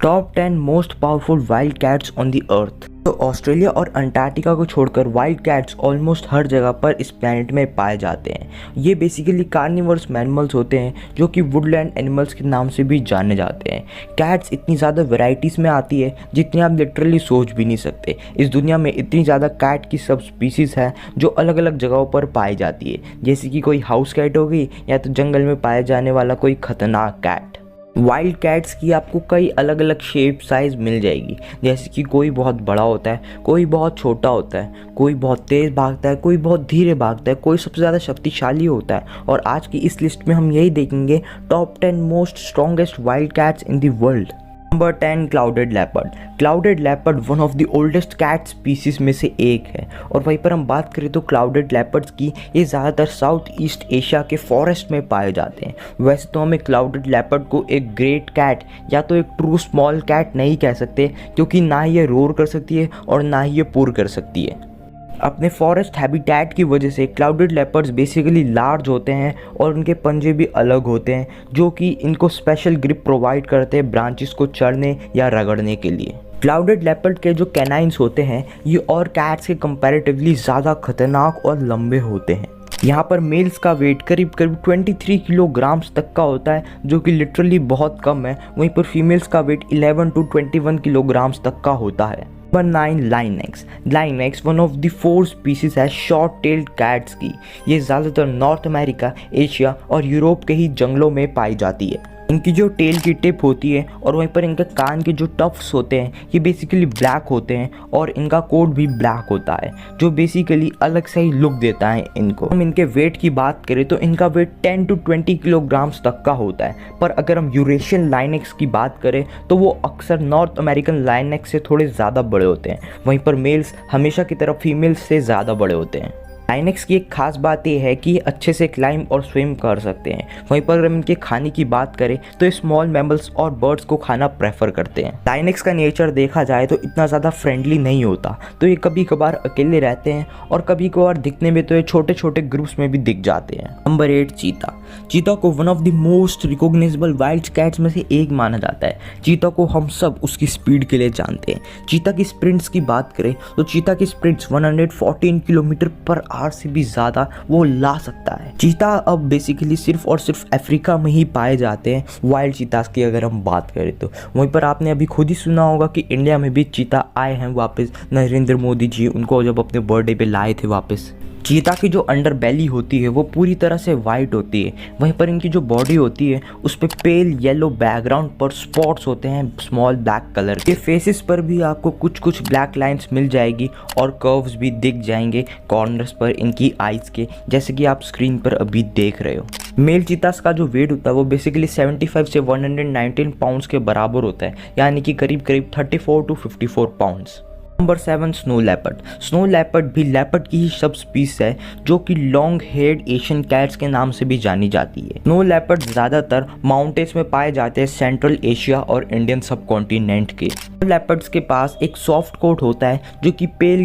Top 10 most powerful wild cats on the earth. तो Australia और Antarctica को छोड़कर वाइल्ड कैट्स ऑलमोस्ट हर जगह पर इस प्लैनेट में पाए जाते हैं। ये बेसिकली कार्निवर्स मैमल्स होते हैं जो कि वुडलैंड एनिमल्स के नाम से भी जाने जाते हैं। कैट्स इतनी ज़्यादा वैरायटीज़ में आती है जितनी आप लिटरली सोच भी नहीं सकते। इस दुनिया में इतनी ज़्यादा कैट की सब स्पीसीज़ है जो अलग अलग जगहों पर पाई जाती है, जैसे कि कोई हाउस कैट हो गई या तो जंगल में पाया जाने वाला कोई खतरनाक कैट। वाइल्ड कैट्स की आपको कई अलग अलग शेप साइज़ मिल जाएगी, जैसे कि कोई बहुत बड़ा होता है, कोई बहुत छोटा होता है, कोई बहुत तेज़ भागता है, कोई बहुत धीरे भागता है, कोई सबसे ज़्यादा शक्तिशाली होता है। और आज की इस लिस्ट में हम यही देखेंगे top 10 most strongest wild cats in the world. Number 10 clouded leopard. Clouded leopard one of the oldest cat species में से एक है। और वहीं पर हम बात करें तो क्लाउडेड लेपर्ड्स की ये ज़्यादातर साउथ ईस्ट एशिया के फॉरेस्ट में पाए जाते हैं। वैसे तो हमें क्लाउडेड लेपर्ड को एक ग्रेट कैट या तो एक ट्रू स्मॉल कैट नहीं कह सकते, क्योंकि ना ही ये रोर कर सकती है और ना ही ये पुर कर सकती है। अपने फॉरेस्ट हैबिटेट की वजह से क्लाउडेड लेपर्ड्स बेसिकली लार्ज होते हैं और उनके पंजे भी अलग होते हैं, जो कि इनको स्पेशल ग्रिप प्रोवाइड करते हैं ब्रांचेस को चढ़ने या रगड़ने के लिए। क्लाउडेड लेपर्ड के जो कैनाइन्स होते हैं ये और कैट्स के कंपैरेटिवली ज़्यादा खतरनाक और लंबे होते हैं। यहाँ पर मेल्स का वेट करीब 23 किलोग्राम्स तक का होता है, जो कि लिटरली बहुत कम है। वहीं पर फीमेल्स का वेट 11 to 21 किलोग्राम्स तक का होता है। Number 9 Linux. Linux one of the 4 species है शॉर्ट टेल्ड कैट्स की। ये ज़्यादातर नॉर्थ अमेरिका, एशिया और यूरोप के ही जंगलों में पाई जाती है। इनकी जो टेल की टिप होती है और वहीं पर इनके कान के जो टफ्स होते हैं ये बेसिकली ब्लैक होते हैं और इनका कोट भी ब्लैक होता है, जो बेसिकली अलग से ही लुक देता है इनको। हम इनके वेट की बात करें तो इनका वेट 10 to 20 किलोग्राम्स तक का होता है। पर अगर हम यूरेशियन लाइनेक्स की बात करें तो वो अक्सर नॉर्थ अमेरिकन लाइनेक्स से थोड़े ज़्यादा बड़े होते हैं। वहीं पर मेल्स हमेशा की तरफ फीमेल्स से ज़्यादा बड़े होते हैं। लाइनेक्स की एक खास बात यह है कि ये अच्छे से क्लाइंब और स्विम कर सकते हैं। वहीं पर अगर हम इनके खाने की बात करें तो ये स्मॉल मैमल्स और बर्ड्स को खाना प्रेफर करते हैं। लाइनेक्स का नेचर देखा जाए तो इतना ज़्यादा फ्रेंडली नहीं होता, तो ये कभी कभार अकेले रहते हैं और कभी कभार दिखने में तो ये छोटे छोटे ग्रुप्स में भी दिख जाते हैं। नंबर 8 चीता। चीता को one of the most recognisable wild cats में से एक माना जाता है। चीता को हम सब उसकी स्पीड के लिए जानते हैं। चीता की स्प्रिंट्स की बात करें तो चीता की स्प्रिंट्स 114 किलोमीटर पर आवर से भी ज़्यादा वो ला सकता है। चीता अब बेसिकली सिर्फ और सिर्फ अफ्रीका में ही पाए जाते हैं, वाइल्ड चीतास की अगर हम बात करें तो। वहीं पर आपने अभी खुद ही सुना होगा कि इंडिया में भी चीता आए हैं वापस। नरेंद्र मोदी जी उनको जब अपने बर्थडे पे लाए थे वापस। चीता की जो अंडर बेली होती है वो पूरी तरह से वाइट होती है। वहीं पर इनकी जो बॉडी होती है उस पर पेल येलो बैकग्राउंड पर स्पॉट्स होते हैं स्मॉल ब्लैक कलर के। फेसेस पर भी आपको कुछ कुछ ब्लैक लाइंस मिल जाएगी और कर्व्स भी दिख जाएंगे कॉर्नर्स पर इनकी आइज़ के, जैसे कि आप स्क्रीन पर अभी देख रहे हो। मेल चीतास का जो वेट होता है वो बेसिकली 75 से 119 पाउंड्स के बराबर होता है, यानी कि करीब करीब 34 to 54 pounds. Number 7 snow leopard. Snow leopard भी लेपर्ड की ही सब स्पीस है, जो कि लॉन्ग हेयर्ड एशियन कैट्स के नाम से भी जानी जाती है। स्नो लेपर्ड ज़्यादातर माउंटेन्स में पाए जाते हैं सेंट्रल एशिया और इंडियन सब कॉन्टिनेंट के। लेपर्ड्स के पास एक सॉफ्ट कोट होता है जो कि पेल